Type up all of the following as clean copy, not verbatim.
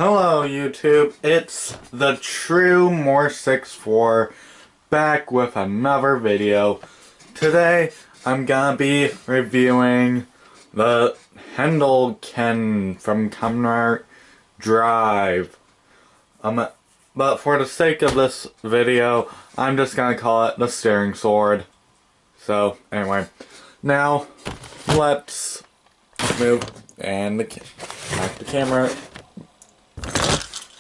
Hello YouTube, it's the True More64 back with another video. Today I'm gonna be reviewing the Handleken from Kamen Rider Drive. But for the sake of this video, I'm just gonna call it the steering sword. So anyway, now let's move and back the camera.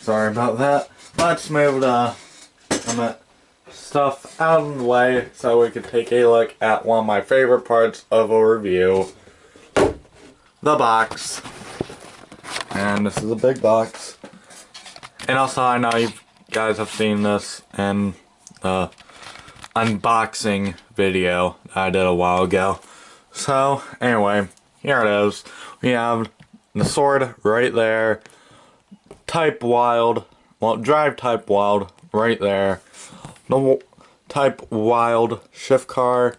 Sorry about that. Let's move the stuff out of the way so we can take a look at one of my favorite parts of a review. The box. And this is a big box. And also I know you guys have seen this in the unboxing video that I did a while ago. So anyway, here it is. We have the sword right there. Type Wild, well, Drive Type Wild right there. The Type Wild Shift Car,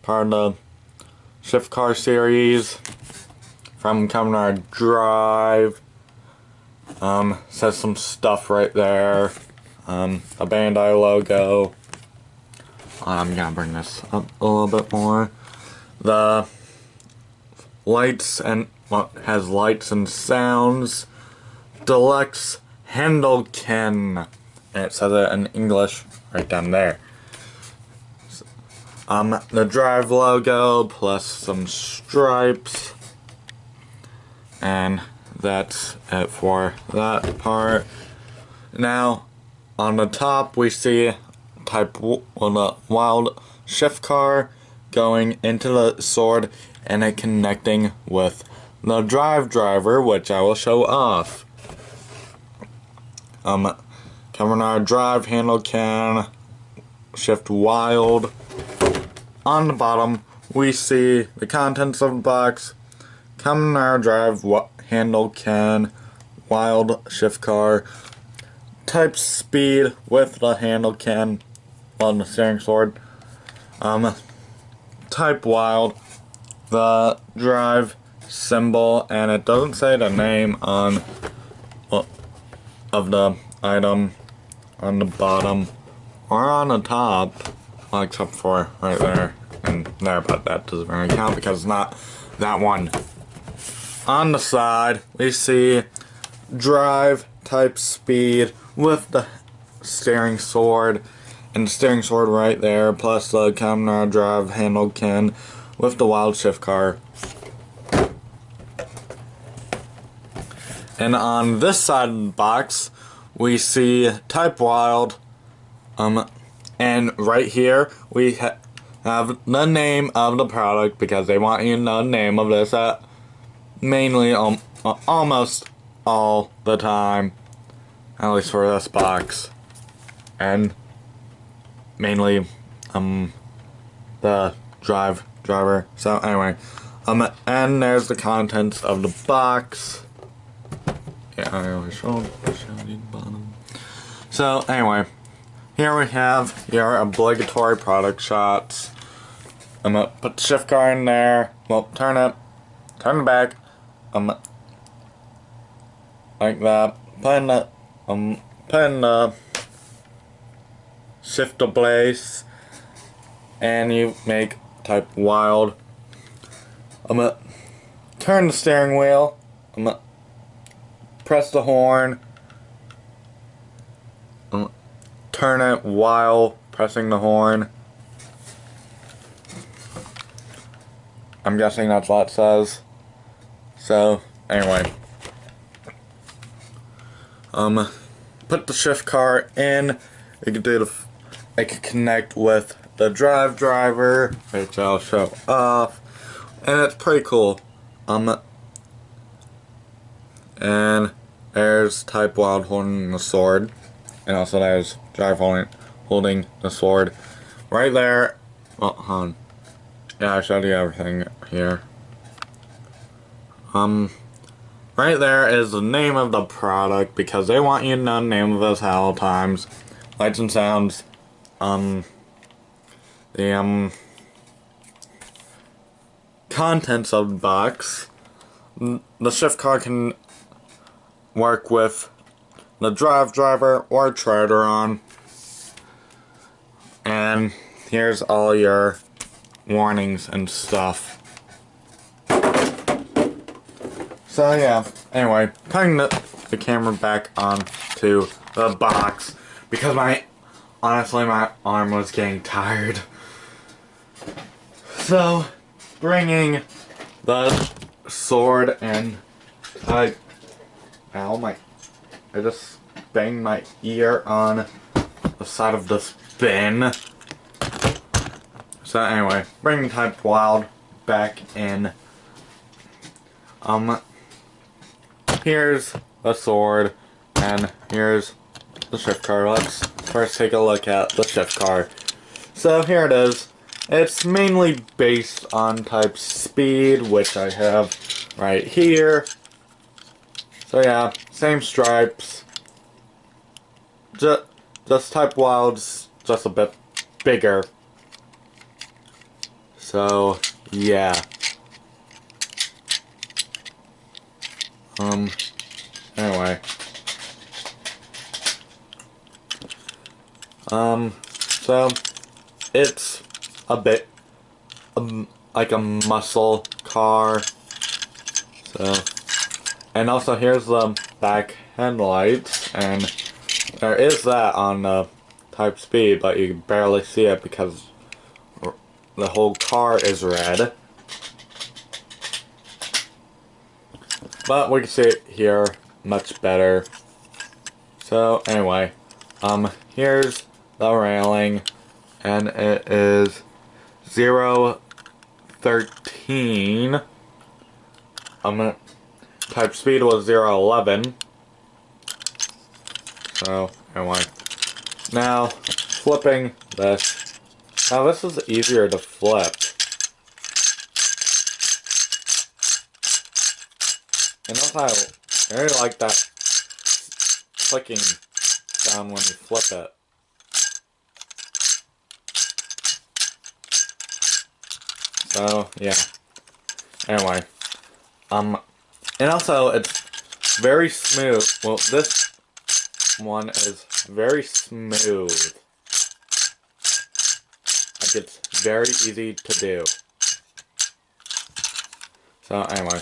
part of the Shift Car series from Kamen Rider Drive. Says some stuff right there. A Bandai logo. I'm gonna bring this up a little bit more. The lights and has lights and sounds. Deluxe Handleken, and it says it in English right down there. The Drive logo plus some stripes, and that's it for that part. Now, on the top we see Type Wild Shift Car going into the sword and it connecting with the Drive driver, which I will show off. Kamen Rider Drive, Handleken, Shift Wild. On the bottom, we see the contents of the box. Kamen Rider Drive, Handleken, Wild Shift Car. Type Speed with the Handleken on the steering sword. Type Wild, the Drive symbol, and it doesn't say the name on of the item on the bottom or on the top, well, except for right there and there, but that doesn't really count because it's not that one. On the side we see Drive Type Speed with the steering sword, and the steering sword right there, plus the Kamen Rider Drive Handleken with the Wild Shift Car. And on this side of the box, we see Type Wild, and right here we have the name of the product because they want you to know the name of this mainly almost all the time, at least for this box, and mainly the driver. So anyway, and there's the contents of the box. Yeah, I always showed the bottom. So anyway, here we have your obligatory product shots. I'm gonna put the shift car in there. Well, turn it back. Like that. Put in the shift to place, and you make Type Wild. I'm gonna turn the steering wheel. I'm gonna press the horn, turn it while pressing the horn. I'm guessing that's what it says. So, anyway. Put the shift car in. You can do it can connect with the Drive driver, which I'll show off. And it's pretty cool. And there's Type Wild holding the sword, and also there's Drive holding the sword right there. Oh, hold on. Yeah, I showed you everything here. Right there is the name of the product because they want you to know the name of this at all times. Lights and sounds. The contents of the box. The shift car can work with the drive driver or Trader on. And here's all your warnings and stuff. So yeah, anyway, putting the camera back onto the box because honestly my arm was getting tired. So, bringing the sword and ow, I just banged my ear on the side of this bin. So anyway, bringing Type Wild back in. Here's the sword, and here's the shift car. Let's first take a look at the shift car. So here it is. It's mainly based on Type Speed, which I have right here. So yeah, same stripes. Just Type Wild's just a bit bigger. So yeah. Anyway. So, it's a bit, like a muscle car. So, and also here's the back headlights, and there is that on the Type Speed, but you can barely see it because the whole car is red. But we can see it here much better. So anyway, here's the railing, and it is 013. Type Speed was 011. So anyway, now flipping this. Now this is easier to flip. And also I really like that clicking sound when you flip it. So yeah. Anyway. And also it's very smooth. Well, this one is very smooth. Like it's very easy to do. So anyway.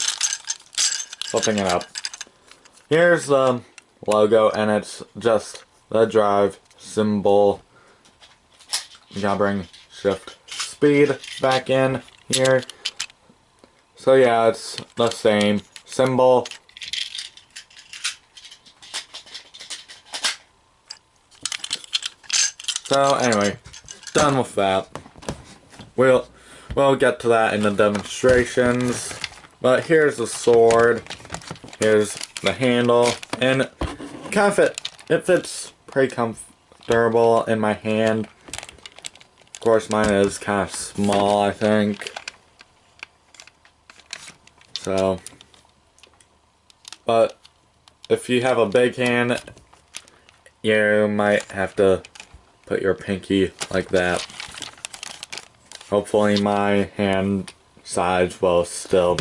Flipping it up. Here's the logo, and it's just the drive symbol. You gotta bring shift speed back in here. So yeah, it's the same symbol. So anyway, done with that. We'll get to that in the demonstrations. But here's the sword. Here's the handle, and kind of it fits pretty comfortable in my hand. Of course, mine is kind of small, I think. So, but if you have a big hand, you might have to put your pinky like that. Hopefully, my hand size will still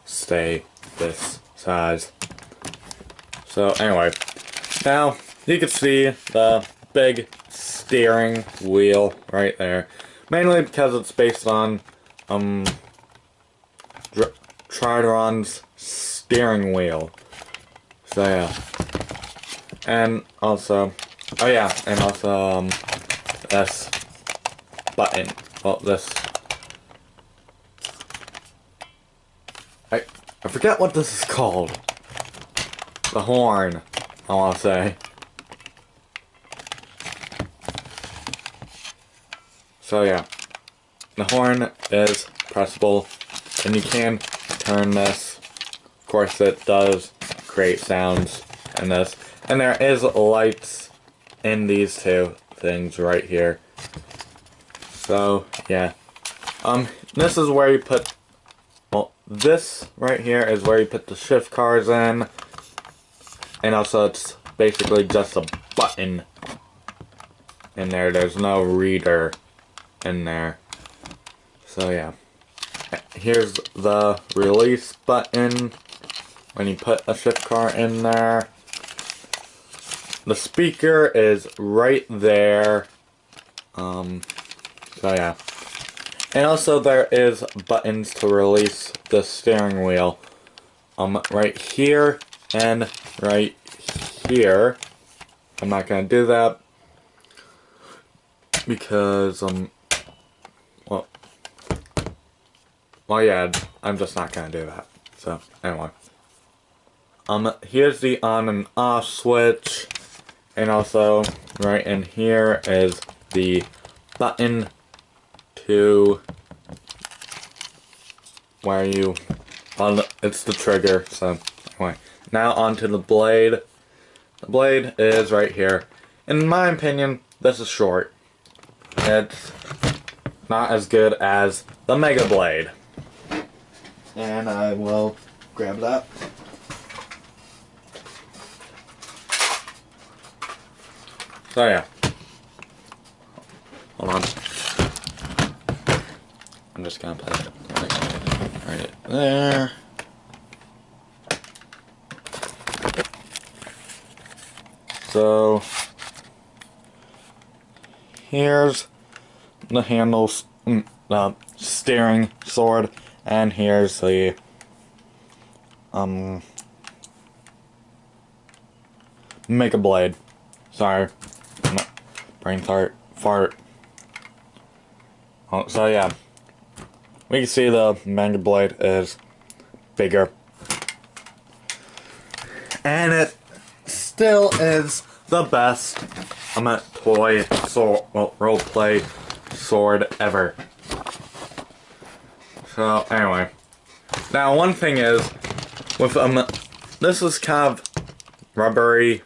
stay this size. So anyway, now you can see the big steering wheel right there, mainly because it's based on Triton's steering wheel. So yeah, and also this button. Well, this I forget what this is called. The horn, I want to say. So yeah, the horn is pressable, and you can turn this. Of course, it does create sounds in this, and there is lights in these two things right here. So yeah, this is where you put. Well, this right here is where you put the shift cars in. And also it's basically just a button in there. There's no reader in there. So yeah. Here's the release button when you put a shift car in there. the speaker is right there. So yeah. And also there is buttons to release the steering wheel. Right here and right here. I'm not gonna do that because well yeah, I'm just not gonna do that. So anyway. Here's the on and off switch, and also right in here is the button to where you it's the trigger. So anyway, now onto the blade. The blade is right here. In my opinion, this is short. It's not as good as the Mega Blade. And I will grab that. So yeah. Hold on. I'm just gonna put it right there. So here's the handles, the steering sword, and here's the Mega Blade. Sorry, brain fart. Oh, so yeah, we can see the Mega Blade is bigger, and it still is the best toy sword, well, roleplay sword ever. So anyway, now one thing is with this is kind of rubbery,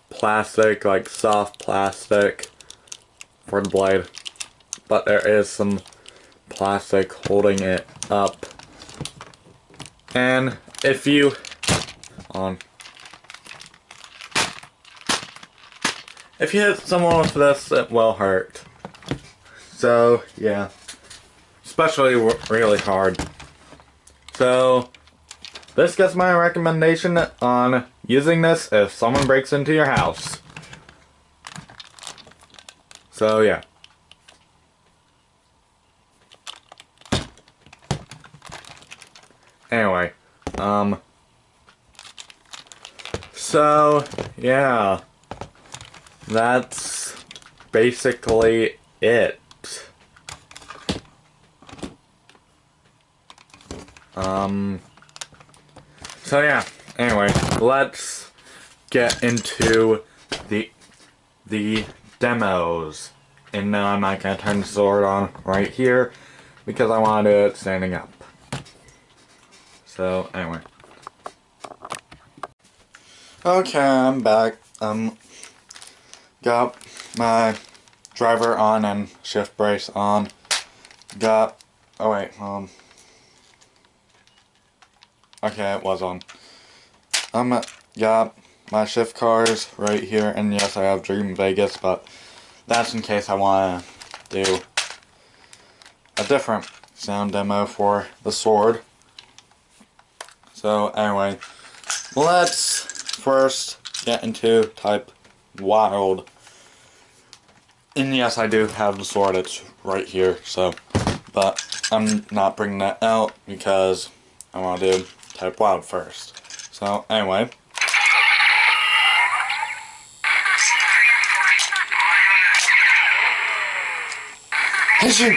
plastic, like soft plastic for the blade, but there is some plastic holding it up. And if you if you hit someone with this, it will hurt. So yeah, especially really hard. So this gets my recommendation on using this if someone breaks into your house. So yeah. Anyway, so yeah, that's basically it. So yeah, anyway, let's get into the demos. And now I'm not gonna turn the sword on right here because I want to do it standing up. So anyway. Okay, I'm back. Got my driver on and shift brace on. Got okay, it was on. Got my shift cars right here, and yes, I have Dream Vegas, but that's in case I want to do a different sound demo for the sword. So anyway, let's first get into Type Wild. And yes, I do have the sword, it's right here, so, but I'm not bringing that out because I want to do Type Wild first. So anyway. Hissing!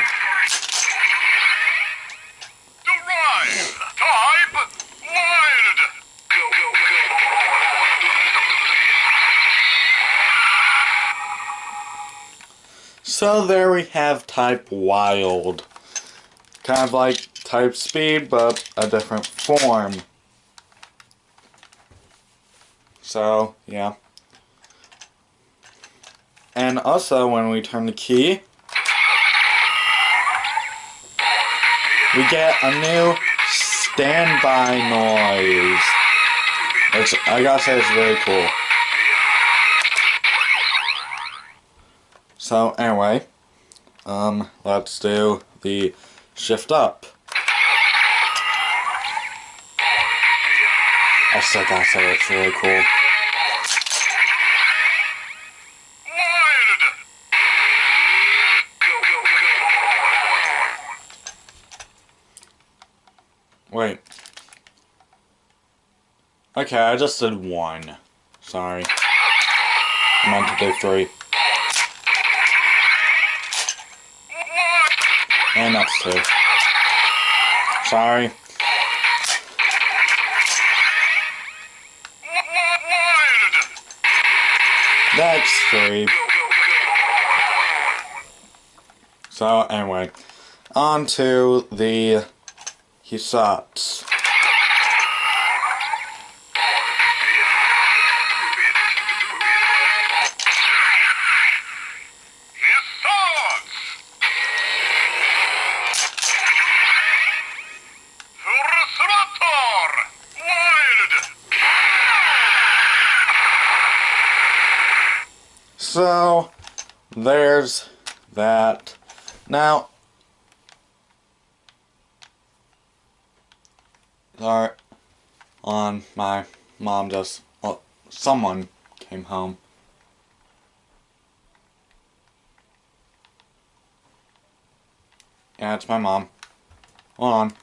So there we have Type Wild. Kind of like Type Speed, but a different form. So, yeah. And also, when we turn the key, we get a new standby noise. Which, I gotta say, is really cool. So anyway, let's do the shift up. I still gotta say it's really cool. Okay, I just did 1. Sorry. I meant to do 3. And that's 2. Sorry. That's 3. So, anyway. On to the Hisats. So, there's that. Now, sorry, my mom just, well, someone came home. Yeah, it's my mom. Hold on.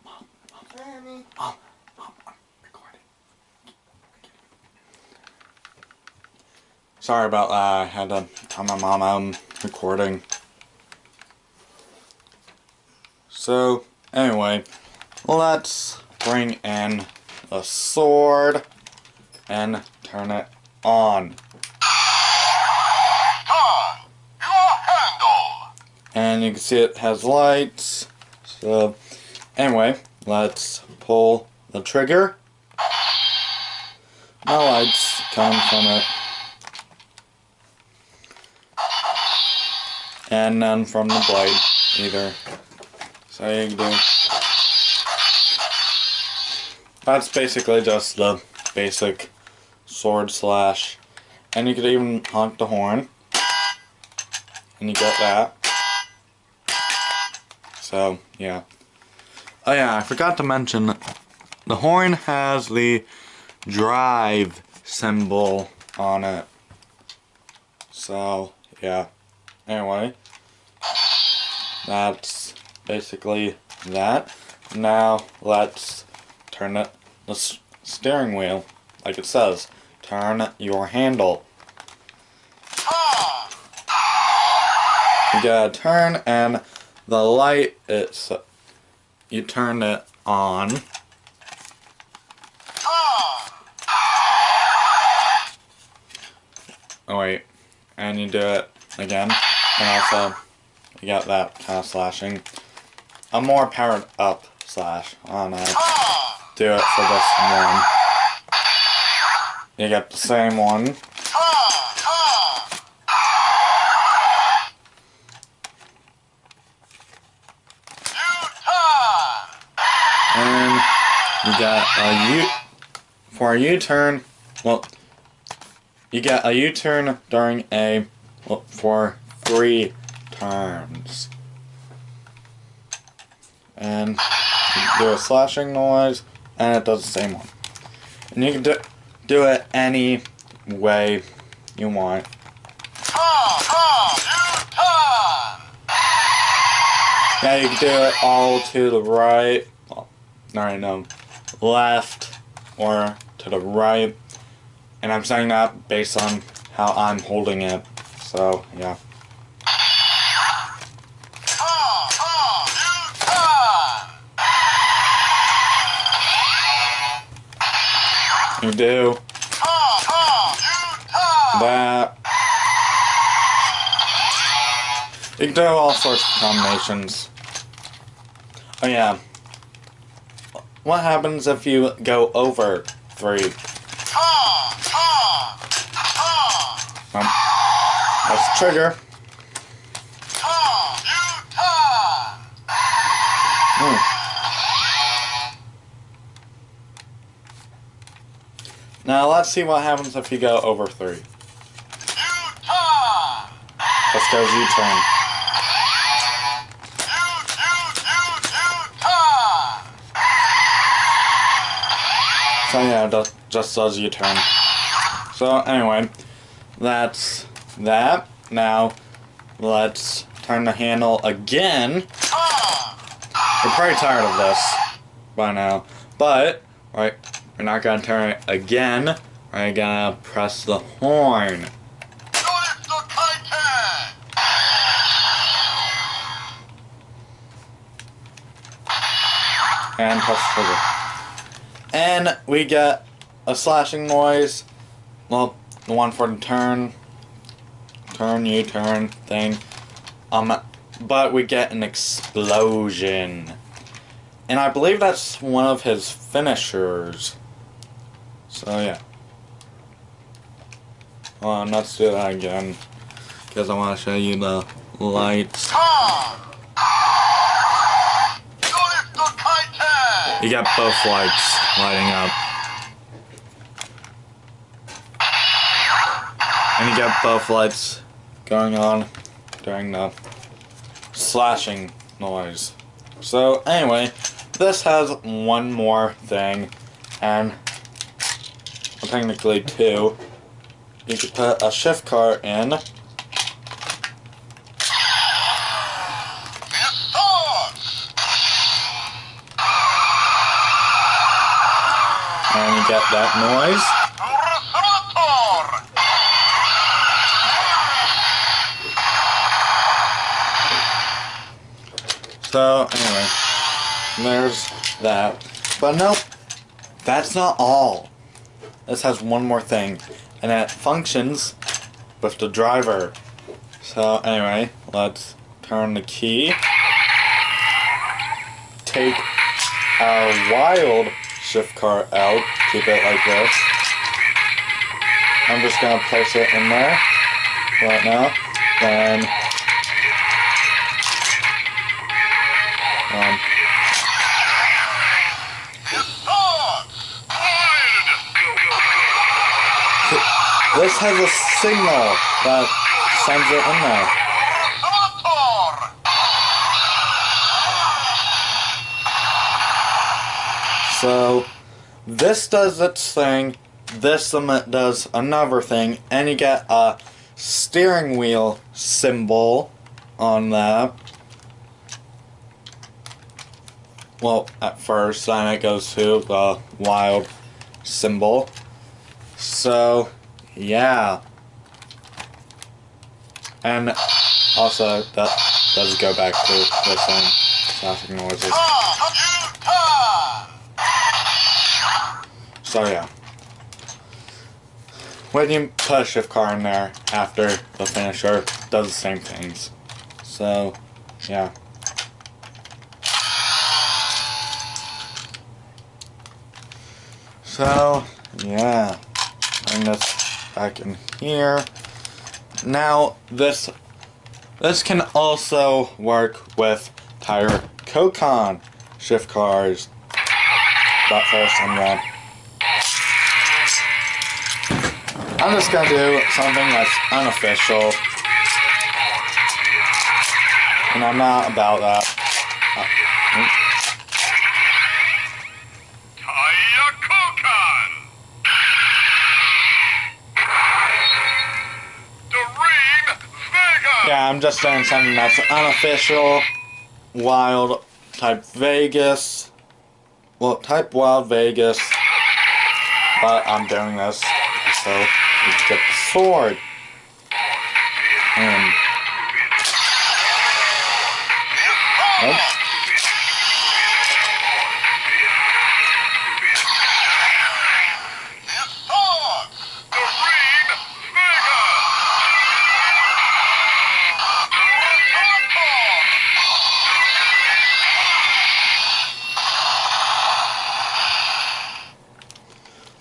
Mom, I'm recording. Sorry about that, I had to tell my mom I'm recording. So, anyway, let's bring in a sword and turn it on. And you can see it has lights. So, anyway, let's pull the trigger. No lights coming from it. And none from the blade either. So you can do. That's basically just the basic sword slash. And you could even honk the horn. And you get that. So, yeah. Oh yeah, I forgot to mention, the horn has the drive symbol on it. So, yeah. Anyway, that's basically that. Now, let's turn the steering wheel, like it says. Turn your handle. You gotta turn, and the light, you turn it on. Oh wait, and you do it again, and also you got that kind of slashing. A more powered up slash. I don't know. Do it for this one. You get the same one. And you got a for a U-turn. Well, you get a U-turn during for 3 turns. And you do a slashing noise, and it does the same one. And you can do it any way you want. Yeah, you can do it all to the right. Well, no, left or to the right. And I'm saying that based on how I'm holding it. So, yeah. You do that. You can do all sorts of combinations. Oh yeah. What happens if you go over 3? That's the trigger. Now let's see what happens if you go over 3. Let's go U-turn. So yeah, it just does U-turn. So anyway, that's that. Now, let's turn the handle again. You're probably tired of this by now. But, right We're not gonna turn it again. We're gonna press the horn. And press the trigger. And we get a slashing noise. Well, the one for the turn, U-turn thing. But we get an explosion. And I believe that's one of his finishers. So yeah. Let's do that again. Because I want to show you the lights. You got both lights lighting up. And you got both lights going on during the slashing noise. So anyway, this has one more thing, and well, technically two. You could put a shift car in. And you get that noise. So anyway, there's that. But nope, that's not all. This has one more thing, and it functions with the driver. So anyway, let's turn the key. Take our wild shift car out, keep it like this. I'm just gonna place it in there right now. Then this has a signal that sends it in there. So this does its thing, this does another thing, and you get a steering wheel symbol on that. Well, at first, then it goes to the wild symbol. So yeah. And also, that does go back to the same slashing noises. So yeah. When you put a shift car in there after the finisher, it does the same things. So, yeah. So, yeah. Bring this back in here. Now, this can also work with Tire Kokan shift cars. But first, I'm just gonna do something that's unofficial. And I'm not about that. Yeah, I'm just doing something that's unofficial, wild, type Vegas. Well, type Wild Vegas. But I'm doing this so we can get the sword. And nope.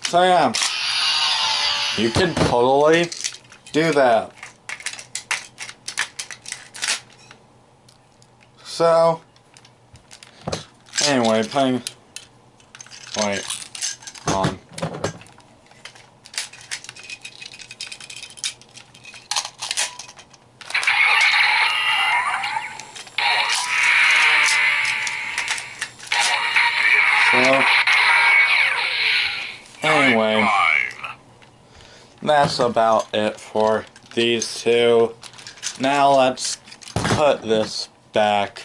So yeah, you can totally do that. So, anyway, playing, wait, on. So, anyway, that's about it for these two. Now let's put this back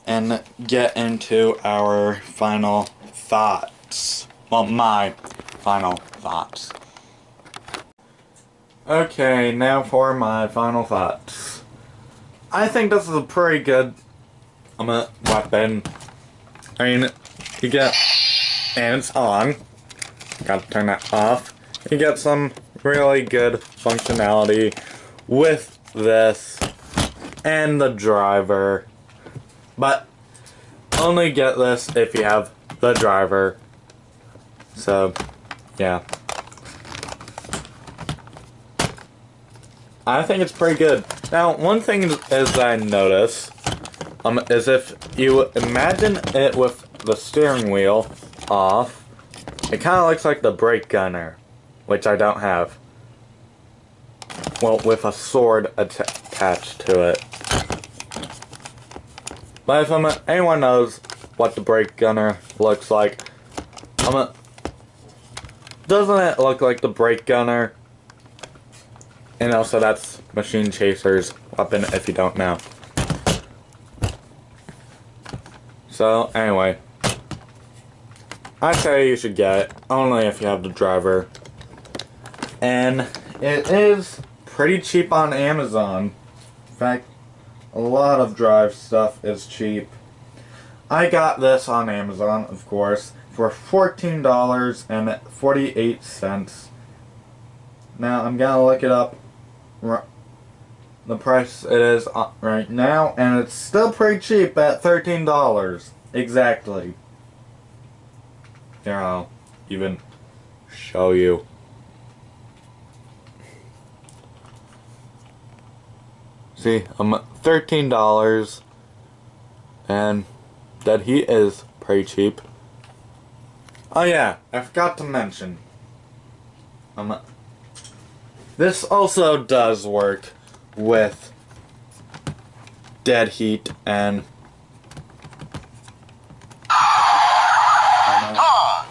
and get into our final thoughts. well, my final thoughts. Okay, now for my final thoughts. I think this is a pretty good weapon. I mean, you get, and it's on. Gotta turn that off. You get some really good functionality with this and the driver. But only get this if you have the driver. So, yeah. I think it's pretty good. Now, one thing is I notice, is if you imagine it with the steering wheel off, it kind of looks like the brake gunner, which I don't have. Well, with a sword attached to it. But if anyone knows what the brake gunner looks like, doesn't it look like the brake gunner? And also that's Machine Chaser's weapon if you don't know. So, anyway. I say you should get it, only if you have the driver. And it is pretty cheap on Amazon. In fact, a lot of drive stuff is cheap. I got this on Amazon, of course, for $14.48. Now, I'm gonna look it up, the price it is right now, and it's still pretty cheap at $13. Exactly. Here, I'll even show you. See, $13, and that heat is pretty cheap. Oh yeah, I forgot to mention. This also does work with dead heat and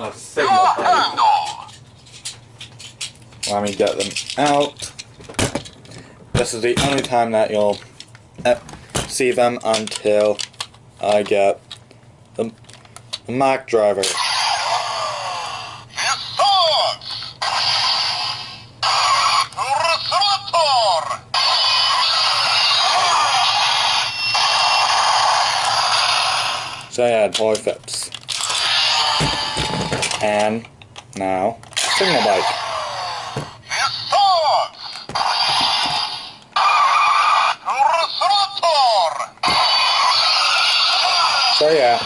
a signal pipe. Let me get them out. This is the only time that you'll see them until I get the mock driver. So yeah, it totally fits. And now, signal bike. So yeah.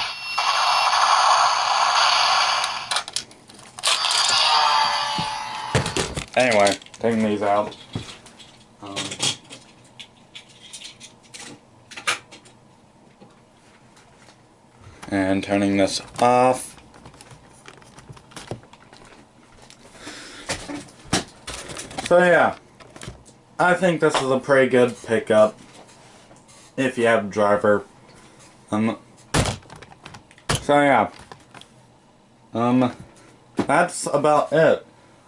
Anyway, taking these out. And turning this off. So yeah, I think this is a pretty good pickup if you have a driver. So yeah, that's about it.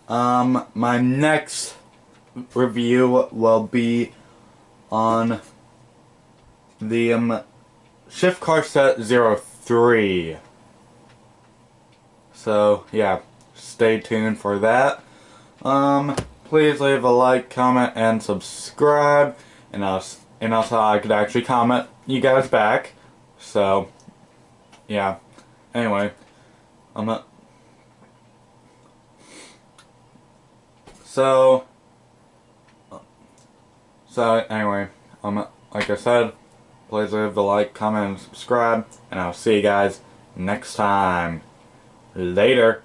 My next review will be on the Shift Car Set 03. So yeah, stay tuned for that. Please leave a like, comment, and subscribe, and also I could actually comment you guys back. So yeah. Anyway, So anyway, like I said, please leave a like, comment, and subscribe, and I'll see you guys next time. Later.